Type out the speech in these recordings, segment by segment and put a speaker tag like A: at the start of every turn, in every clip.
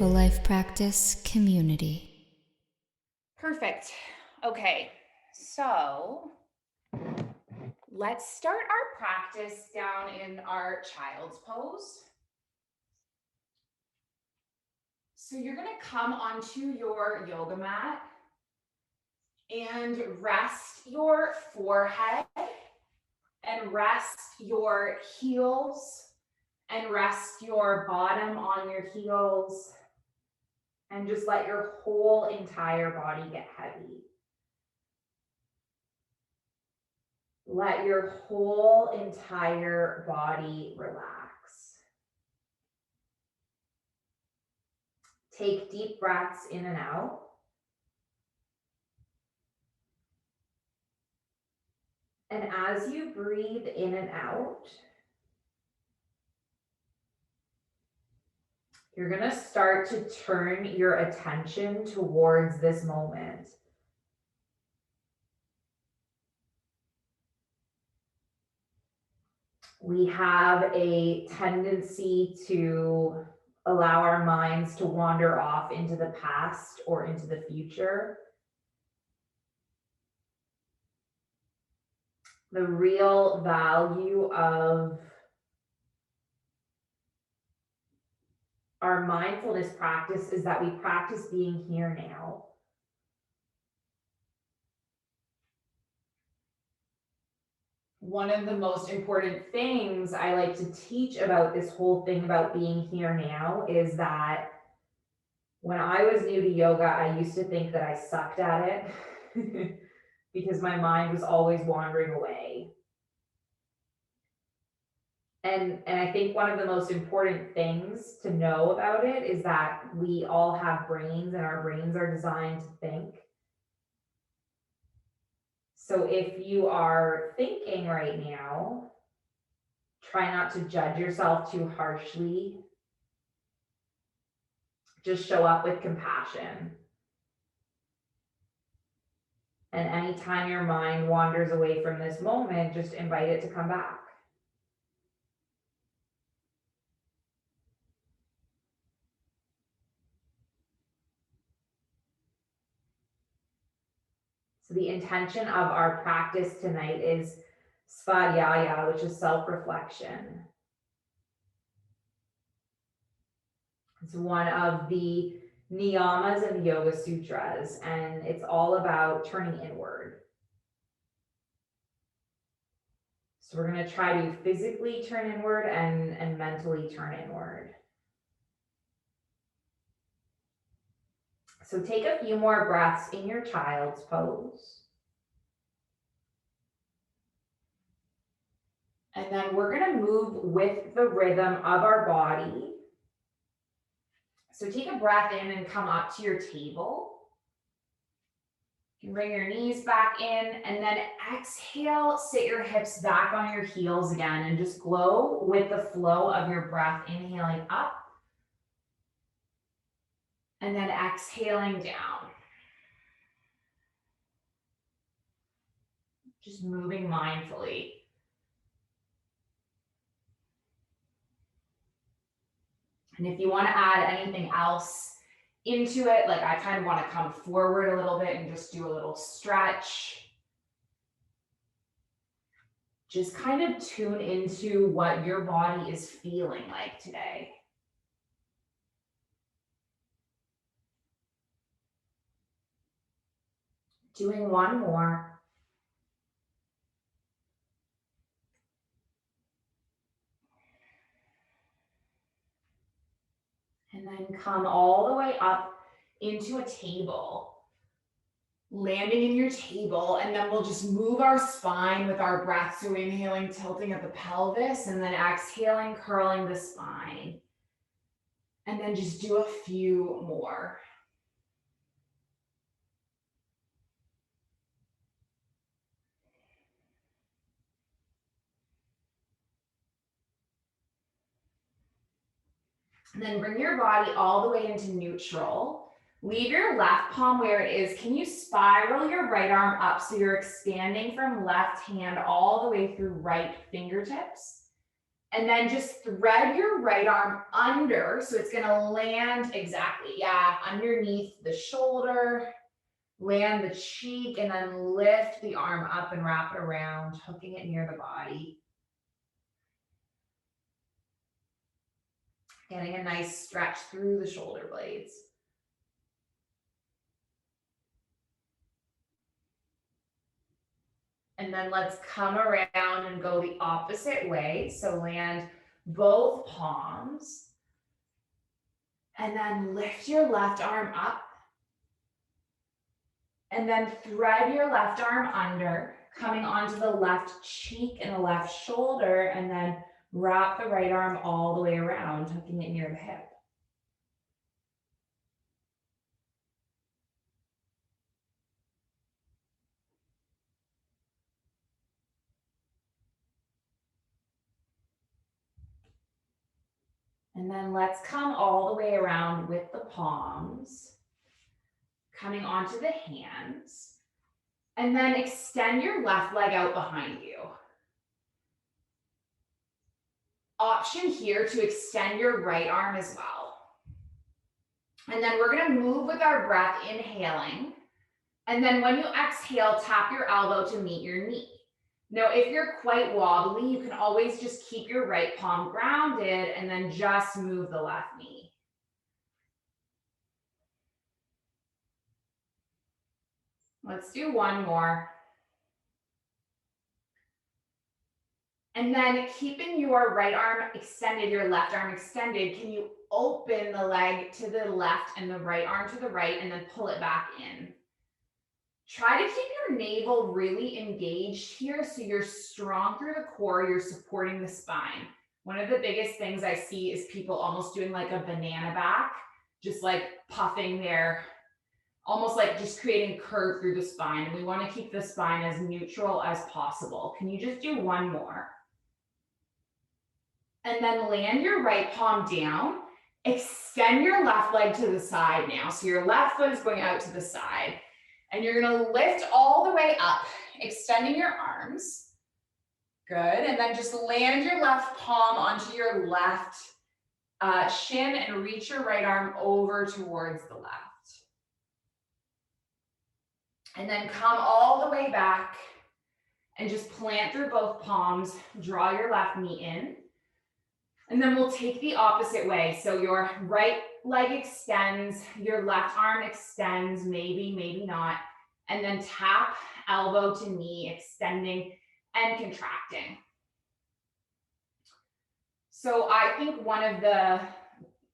A: Mindful Life Practice community.
B: Perfect. Okay, so let's start our practice down in our child's pose. So you're going to come onto your yoga mat and rest your forehead and rest your heels and rest your bottom on your heels and just let your whole entire body get heavy. Let your whole entire body relax. Take deep breaths in and out. And as you breathe in and out, you're going to start to turn your attention towards this moment. We have a tendency to allow our minds to wander off into the past or into the future. The real value of our mindfulness practice is that we practice being here now. One of the most important things I like to teach about this whole thing about being here now is that when I was new to yoga, I used to think that I sucked at it because my mind was always wandering away. And I think one of the most important things to know about it is that we all have brains and our brains are designed to think. So if you are thinking right now, try not to judge yourself too harshly. Just show up with compassion. And anytime your mind wanders away from this moment, just invite it to come back. So the intention of our practice tonight is Svadhyaya, which is self-reflection. It's one of the niyamas in the Yoga Sutras, and it's all about turning inward. So we're going to try to physically turn inward and mentally turn inward. So take a few more breaths in your child's pose. And then we're going to move with the rhythm of our body. So take a breath in and come up to your table. You can bring your knees back in and then exhale, sit your hips back on your heels again and just glow with the flow of your breath, inhaling up and then exhaling down. Just moving mindfully. And if you want to add anything else into it, like I kind of want to come forward a little bit and just do a little stretch. Just kind of tune into what your body is feeling like today. Doing one more. And then come all the way up into a table. Landing in your table, and then we'll just move our spine with our breath. So inhaling, tilting at the pelvis, and then exhaling, curling the spine. And then just do a few more. And then bring your body all the way into neutral. Leave your left palm where it is. Can you spiral your right arm up so you're expanding from left hand all the way through right fingertips? And then just thread your right arm under. So it's gonna land exactly, yeah, underneath the shoulder, land the cheek, and then lift the arm up and wrap it around, hooking it near the body. Getting a nice stretch through the shoulder blades. And then let's come around and go the opposite way. So land both palms. And then lift your left arm up. And then thread your left arm under, coming onto the left cheek and the left shoulder, and then wrap the right arm all the way around, hooking it near the hip. And then let's come all the way around with the palms, coming onto the hands, and then extend your left leg out behind you. Option here to extend your right arm as well. And then we're gonna move with our breath, inhaling. And then when you exhale, tap your elbow to meet your knee. Now, if you're quite wobbly, you can always just keep your right palm grounded and then just move the left knee. Let's do one more. And then keeping your right arm extended, your left arm extended, can you open the leg to the left and the right arm to the right and then pull it back in? Try to keep your navel really engaged here so you're strong through the core, you're supporting the spine. One of the biggest things I see is people almost doing like a banana back, just like puffing there, almost like just creating curve through the spine. And we want to keep the spine as neutral as possible. Can you just do one more? And then land your right palm down. Extend your left leg to the side now. So your left foot is going out to the side. And you're gonna lift all the way up, extending your arms. Good, and then just land your left palm onto your left shin and reach your right arm over towards the left. And then come all the way back and just plant through both palms, draw your left knee in. And then we'll take the opposite way. So your right leg extends, your left arm extends, maybe, maybe not. And then tap elbow to knee, extending and contracting. So I think one of the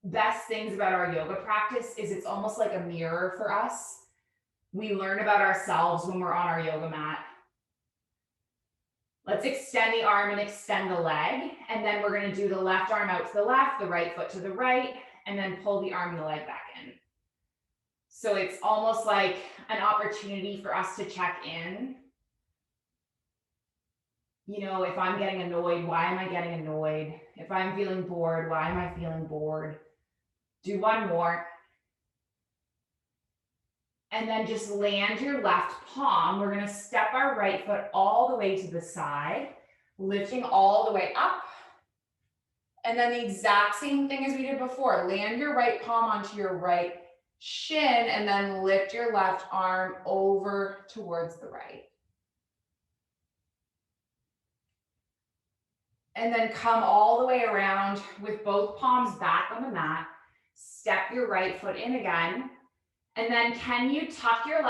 B: best things about our yoga practice is it's almost like a mirror for us. We learn about ourselves when we're on our yoga mat. Let's extend the arm and extend the leg. And then we're going to do the left arm out to the left, the right foot to the right, and then pull the arm and the leg back in. So it's almost like an opportunity for us to check in. You know, if I'm getting annoyed, why am I getting annoyed? If I'm feeling bored, why am I feeling bored? Do one more. And then just land your left palm. We're going to step our right foot all the way to the side, lifting all the way up. And then the exact same thing as we did before. Land your right palm onto your right shin and then lift your left arm over towards the right. And then come all the way around with both palms back on the mat. Step your right foot in again. And then can you tuck your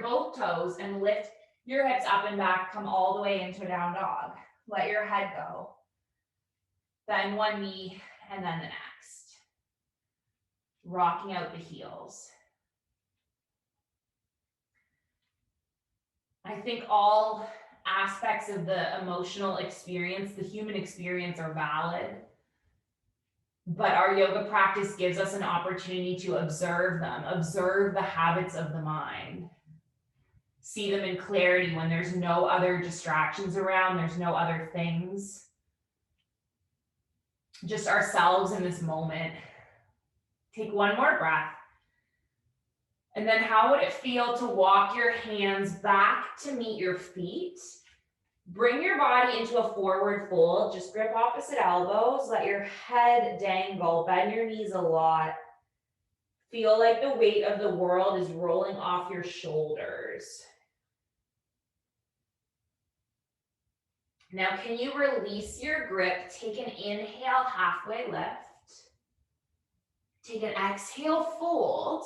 B: both toes and lift your hips up and back, come all the way into a down dog. Let your head go. Bend one knee and then the next. Rocking out the heels. I think all aspects of the emotional experience, the human experience, are valid. But our yoga practice gives us an opportunity to observe them, observe the habits of the mind, see them in clarity when there's no other distractions around, there's no other things, just ourselves in this moment. Take one more breath. And then how would it feel to walk your hands back to meet your feet Bring your body into a forward fold. Just grip opposite elbows. Let your head dangle. Bend your knees a lot. Feel like the weight of the world is rolling off your shoulders. Now, can you release your grip? Take an inhale, halfway lift. Take an exhale, fold.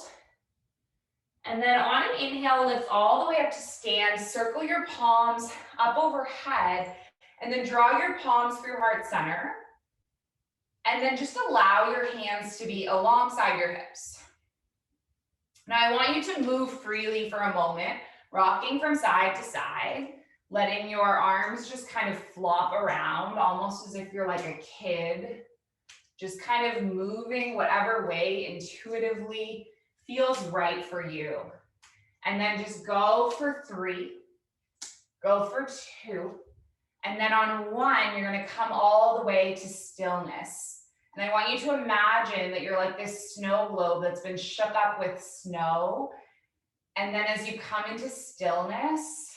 B: And then on an inhale, lift all the way up to stand. Circle your palms up overhead. And then draw your palms for your heart center. And then just allow your hands to be alongside your hips. Now, I want you to move freely for a moment, rocking from side to side. Letting your arms just kind of flop around, almost as if you're like a kid. Just kind of moving whatever way intuitively feels right for you. And then just go for 3, go for 2. And then on 1, you're gonna come all the way to stillness. And I want you to imagine that you're like this snow globe that's been shook up with snow. And then as you come into stillness,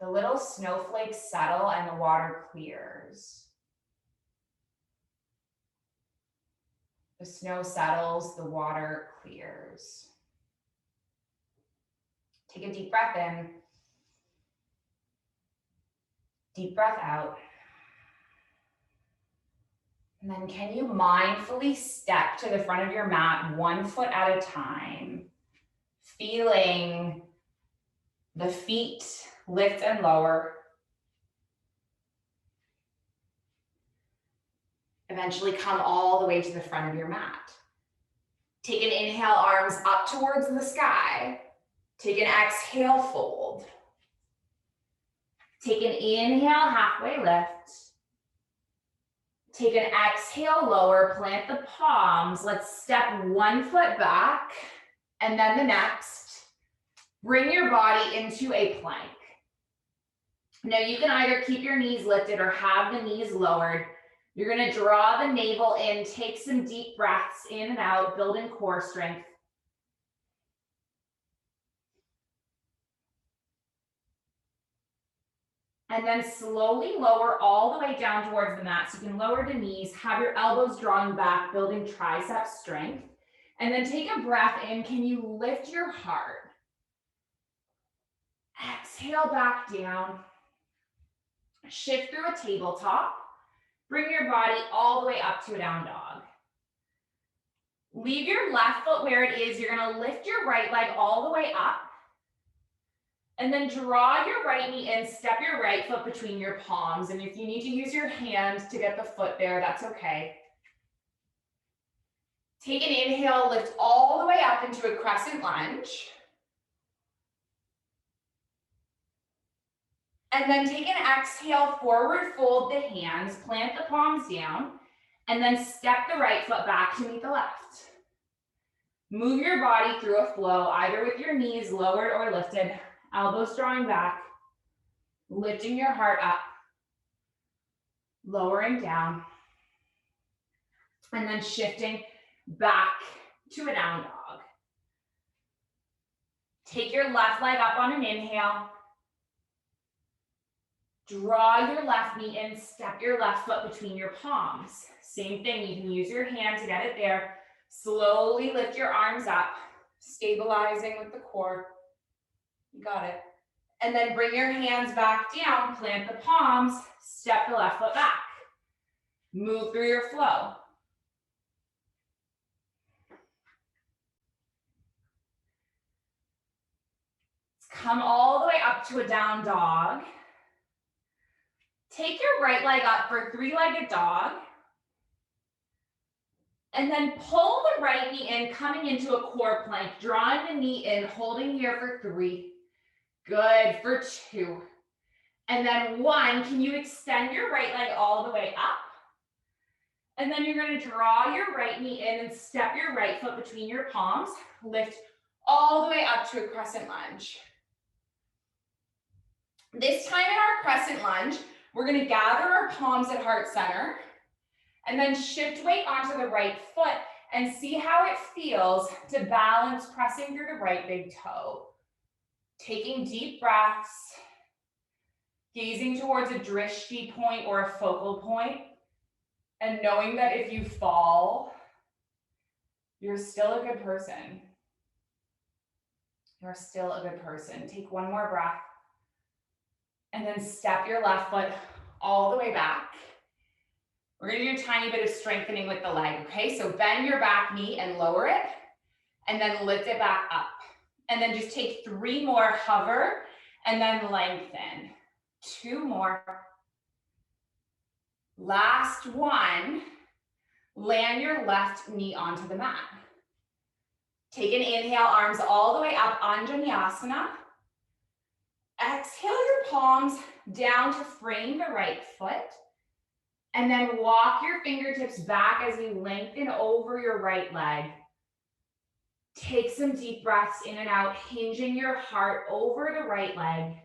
B: the little snowflakes settle and the water clears. The snow settles, the water clears. Take a deep breath in. Deep breath out. And then can you mindfully step to the front of your mat 1 foot at a time, feeling the feet lift and lower. Eventually come all the way to the front of your mat. Take an inhale, arms up towards the sky. Take an exhale, fold. Take an inhale, halfway lift. Take an exhale, lower, plant the palms. Let's step 1 foot back and then the next. Bring your body into a plank. Now you can either keep your knees lifted or have the knees lowered. You're gonna draw the navel in, take some deep breaths in and out, building core strength. And then slowly lower all the way down towards the mat. So you can lower the knees, have your elbows drawing back, building tricep strength. And then take a breath in. Can you lift your heart? Exhale back down. Shift through a tabletop. Bring your body all the way up to a down dog. Leave your left foot where it is. You're gonna lift your right leg all the way up. And then draw your right knee in, step your right foot between your palms. And if you need to use your hand to get the foot there, that's okay. Take an inhale, lift all the way up into a crescent lunge. And then take an exhale, forward fold the hands, plant the palms down, and then step the right foot back to meet the left. Move your body through a flow, either with your knees lowered or lifted, elbows drawing back, lifting your heart up, lowering down, and then shifting back to a down dog. Take your left leg up on an inhale. Draw your left knee in, step your left foot between your palms. Same thing, you can use your hand to get it there. Slowly lift your arms up, stabilizing with the core. You got it. And then bring your hands back down, plant the palms, step the left foot back. Move through your flow. Come all the way up to a down dog. Take your right leg up for three-legged dog. And then pull the right knee in, coming into a core plank, drawing the knee in, holding here for 3. Good, for 2. And then 1, can you extend your right leg all the way up? And then you're going to draw your right knee in and step your right foot between your palms. Lift all the way up to a crescent lunge. This time in our crescent lunge, we're going to gather our palms at heart center and then shift weight onto the right foot and see how it feels to balance pressing through the right big toe. Taking deep breaths. Gazing towards a drishti point or a focal point, and knowing that if you fall, you're still a good person. You're still a good person. Take one more breath, and then step your left foot all the way back. We're gonna do a tiny bit of strengthening with the leg, okay? So bend your back knee and lower it, and then lift it back up. And then just take 3 more, hover, and then lengthen. 2 more. Last one. Land your left knee onto the mat. Take an inhale, arms all the way up, Anjaneyasana. Exhale your palms down to frame the right foot. And then walk your fingertips back as you lengthen over your right leg. Take some deep breaths in and out, hinging your heart over the right leg.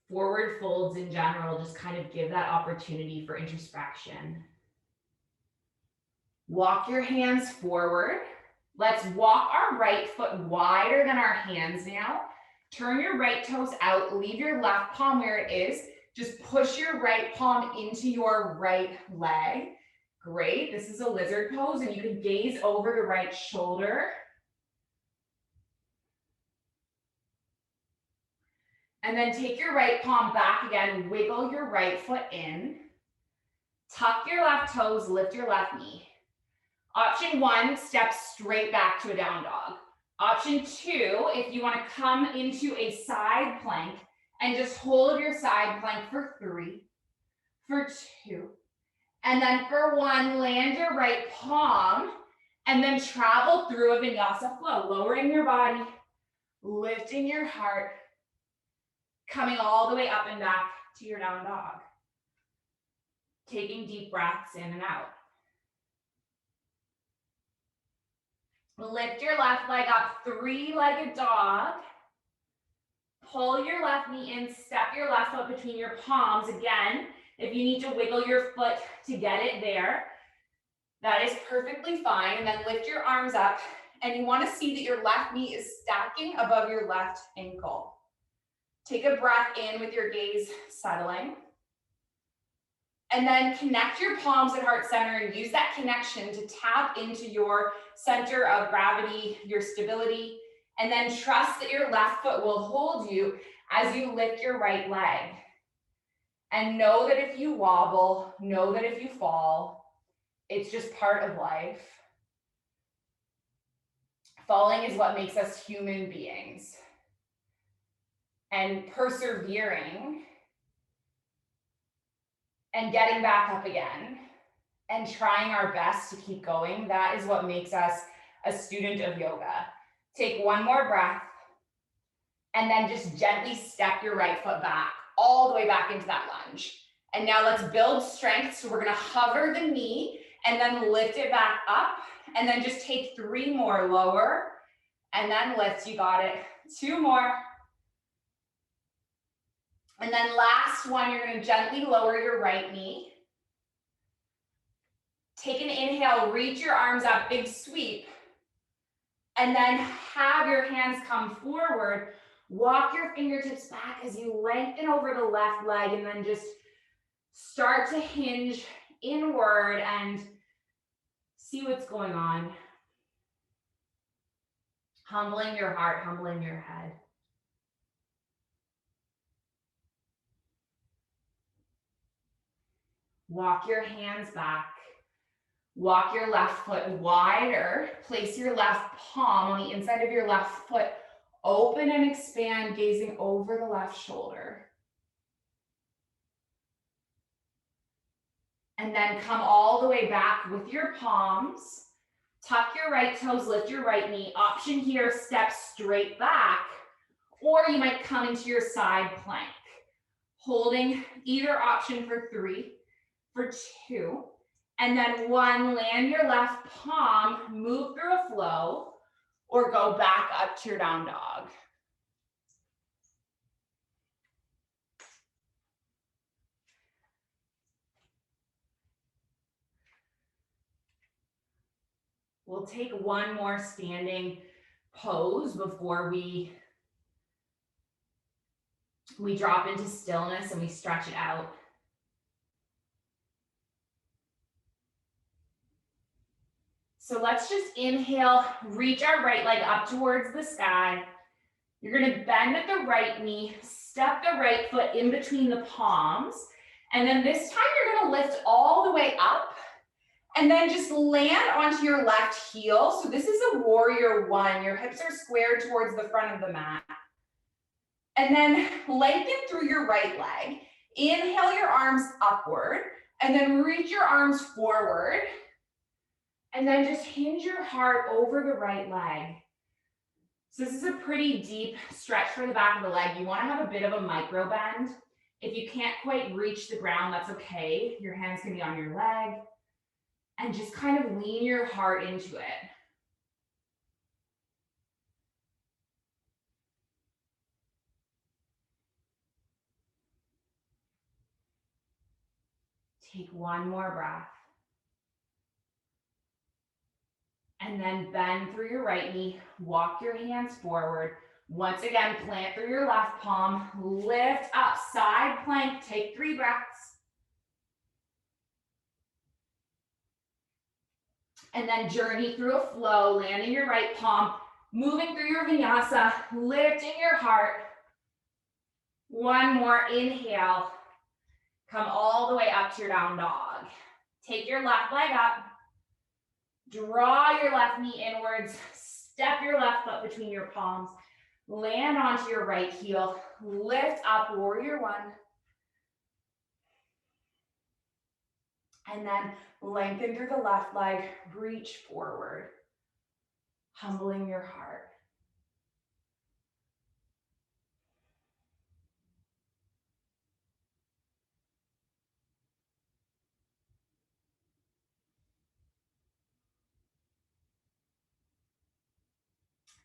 B: Forward folds in general just kind of give that opportunity for introspection. Walk your hands forward. Let's walk our right foot wider than our hands now. Turn your right toes out, leave your left palm where it is. Just push your right palm into your right leg. Great, this is a lizard pose, and you can gaze over the right shoulder. And then take your right palm back again, wiggle your right foot in. Tuck your left toes, lift your left knee. Option 1, step straight back to a down dog. Option 2, if you want to come into a side plank and just hold your side plank for 3, for 2, and then for 1, land your right palm and then travel through a Vinyasa Flow, lowering your body, lifting your heart, coming all the way up and back to your down dog. Taking deep breaths in and out. Lift your left leg up, 3-legged dog. Pull your left knee in, step your left foot between your palms. Again, if you need to wiggle your foot to get it there, that is perfectly fine. And then lift your arms up, and you want to see that your left knee is stacking above your left ankle. Take a breath in with your gaze settling. And then connect your palms at heart center and use that connection to tap into your center of gravity, your stability, and then trust that your left foot will hold you as you lift your right leg. And know that if you wobble, know that if you fall, it's just part of life. Falling is what makes us human beings. And persevering and getting back up again and trying our best to keep going, that is what makes us a student of yoga. Take one more breath and then just gently step your right foot back, all the way back into that lunge. And now let's build strength. So we're gonna hover the knee and then lift it back up, and then just take 3 more, lower, and then lift, you got it. 2 more. And then last one, you're gonna gently lower your right knee. Take an inhale, reach your arms up, big sweep. And then have your hands come forward. Walk your fingertips back as you lengthen over the left leg, and then just start to hinge inward and see what's going on. Humbling your heart, humbling your head. Walk your hands back. Walk your left foot wider. Place your left palm on the inside of your left foot. Open and expand, gazing over the left shoulder. And then come all the way back with your palms. Tuck your right toes, lift your right knee. Option here, step straight back, or you might come into your side plank. Holding either option for 3, for 2, and then 1, land your left palm, move through a flow, or go back up to your down dog. We'll take one more standing pose before we drop into stillness and we stretch it out. So let's just inhale, reach our right leg up towards the sky. You're gonna bend at the right knee, step the right foot in between the palms, and then this time you're gonna lift all the way up and then just land onto your left heel. So this is a warrior one. Your hips are squared towards the front of the mat. And then lengthen through your right leg. Inhale your arms upward, and then reach your arms forward. And then just hinge your heart over the right leg. So this is a pretty deep stretch for the back of the leg. You want to have a bit of a micro bend. If you can't quite reach the ground, that's okay. Your hands can be on your leg. And just kind of lean your heart into it. Take one more breath. And then bend through your right knee, walk your hands forward. Once again, plant through your left palm, lift up, side plank, take 3 breaths. And then journey through a flow, landing your right palm, moving through your vinyasa, lifting your heart. One more inhale. Come all the way up to your down dog. Take your left leg up. Draw your left knee inwards. Step your left foot between your palms. Land onto your right heel. Lift up, warrior one. And then lengthen through the left leg. Reach forward. Humbling your heart.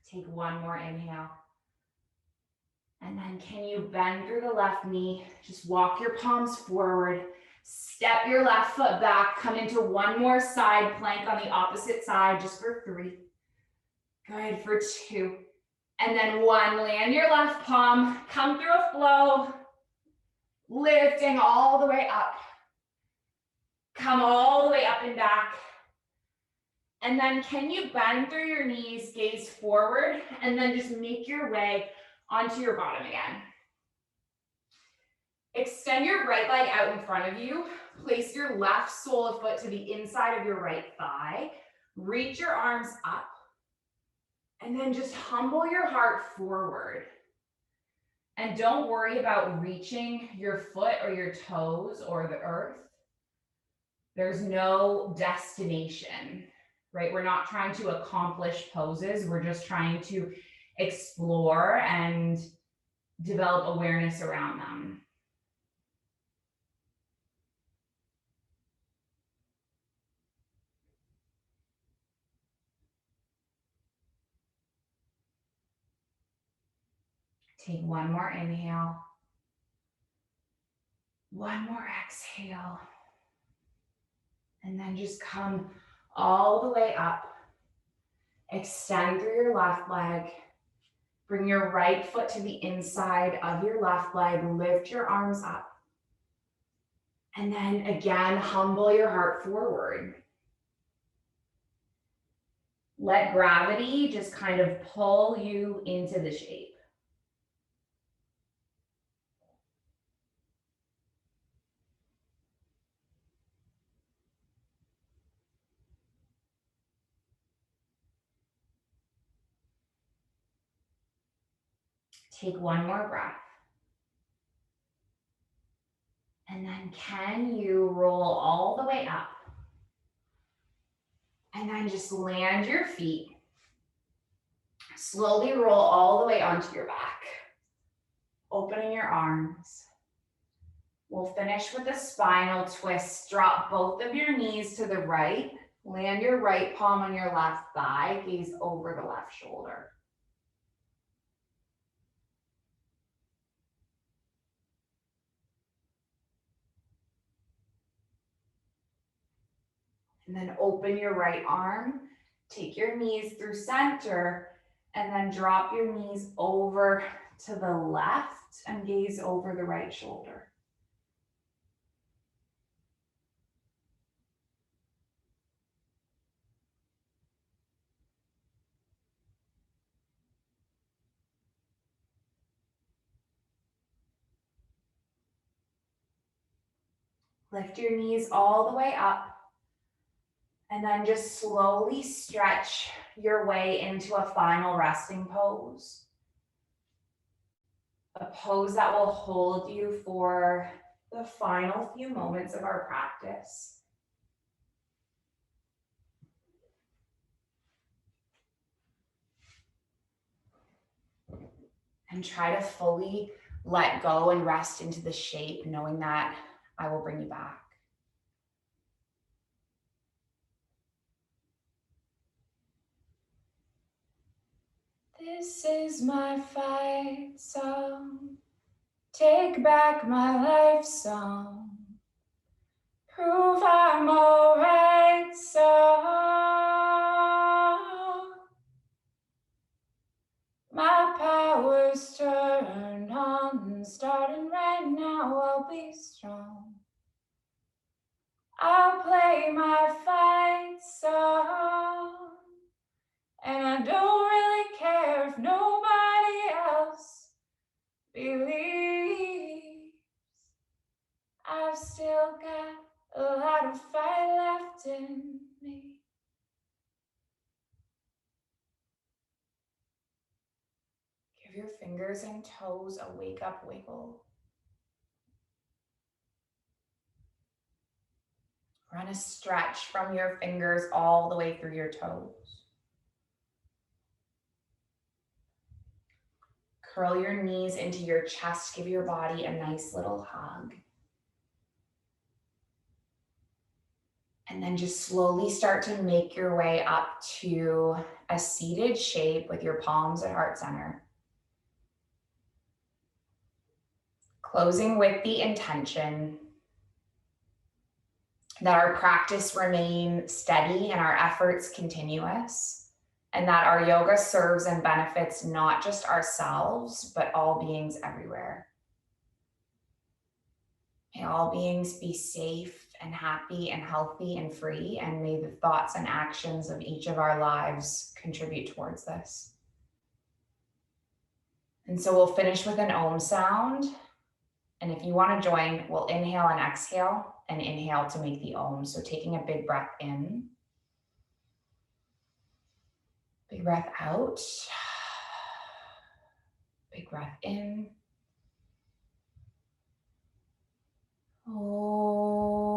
B: Take one more inhale. And then can you bend through the left knee? Just walk your palms forward. Step your left foot back. Come into one more side plank on the opposite side, just for 3. Good, for 2. And then 1, land your left palm. Come through a flow. Lifting all the way up. Come all the way up and back. And then can you bend through your knees, gaze forward, and then just make your way onto your bottom again. Extend your right leg out in front of you. Place your left sole of foot to the inside of your right thigh. Reach your arms up. And then just humble your heart forward. And don't worry about reaching your foot or your toes or the earth. There's no destination. Right? We're not trying to accomplish poses. We're just trying to explore and develop awareness around them. Take one more inhale. One more exhale. And then just come all the way up. Extend through your left leg. Bring your right foot to the inside of your left leg. Lift your arms up. And then again, humble your heart forward. Let gravity just kind of pull you into the shape. Take one more breath. And then can you roll all the way up? And then just land your feet. Slowly roll all the way onto your back. Opening your arms. We'll finish with a spinal twist. Drop both of your knees to the right. Land your right palm on your left thigh. Gaze over the left shoulder. And then open your right arm. Take your knees through center And then drop your knees over to the left and gaze over the right shoulder. Lift your knees all the way up. And then just slowly stretch your way into a final resting pose. A pose that will hold you for the final few moments of our practice. And try to fully let go and rest into the shape, knowing that I will bring you back. This is my fight song. Take back my life song. Prove I'm alright song. My power's turned on, starting right now, I'll be strong. I'll play my fight song, and I don't really care if nobody else believes. I've still got a lot of fight left in me. Give your fingers and toes a wake up wiggle. Run a stretch from your fingers all the way through your toes. Curl your knees into your chest. Give your body a nice little hug. And then just slowly start to make your way up to a seated shape with your palms at heart center. Closing with the intention that our practice remain steady and our efforts continuous, and that our yoga serves and benefits not just ourselves, but all beings everywhere. May all beings be safe and happy and healthy and free, and may the thoughts and actions of each of our lives contribute towards this. And so we'll finish with an Om sound. And if you want to join, we'll inhale and exhale, and inhale to make the Om. So taking a big breath in, big breath out, big breath in. Om.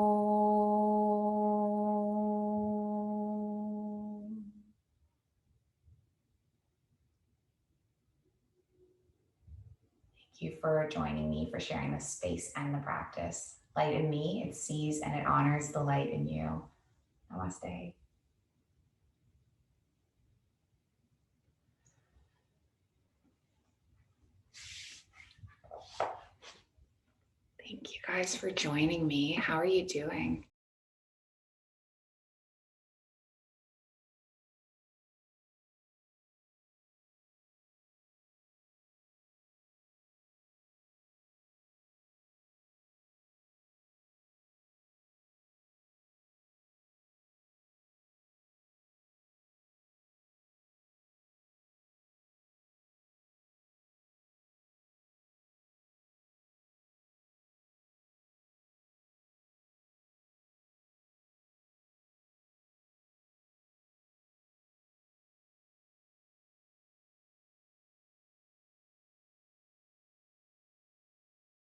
B: Thank you for joining me, for sharing the space and the practice. Light in me, it sees and it honors the light in you. Namaste. Thank you guys for joining me. How are you doing?